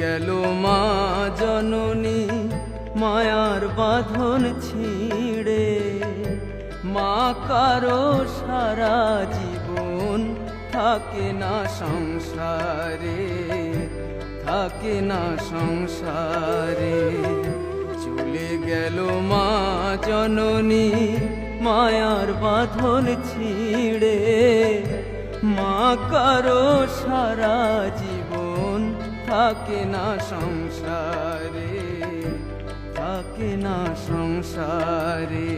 গেল মা জননী মায়ার বাঁধন ছিঁড়ে। মা কারো সারা জীবন থাকে না সংসারে, থাকে না সংসারে। চলে গেল মা জননী মায়ার বাঁধন ছিঁড়ে। মা কারো সারা জীবন থাকে না সংসারে, থাকে না সংসারে।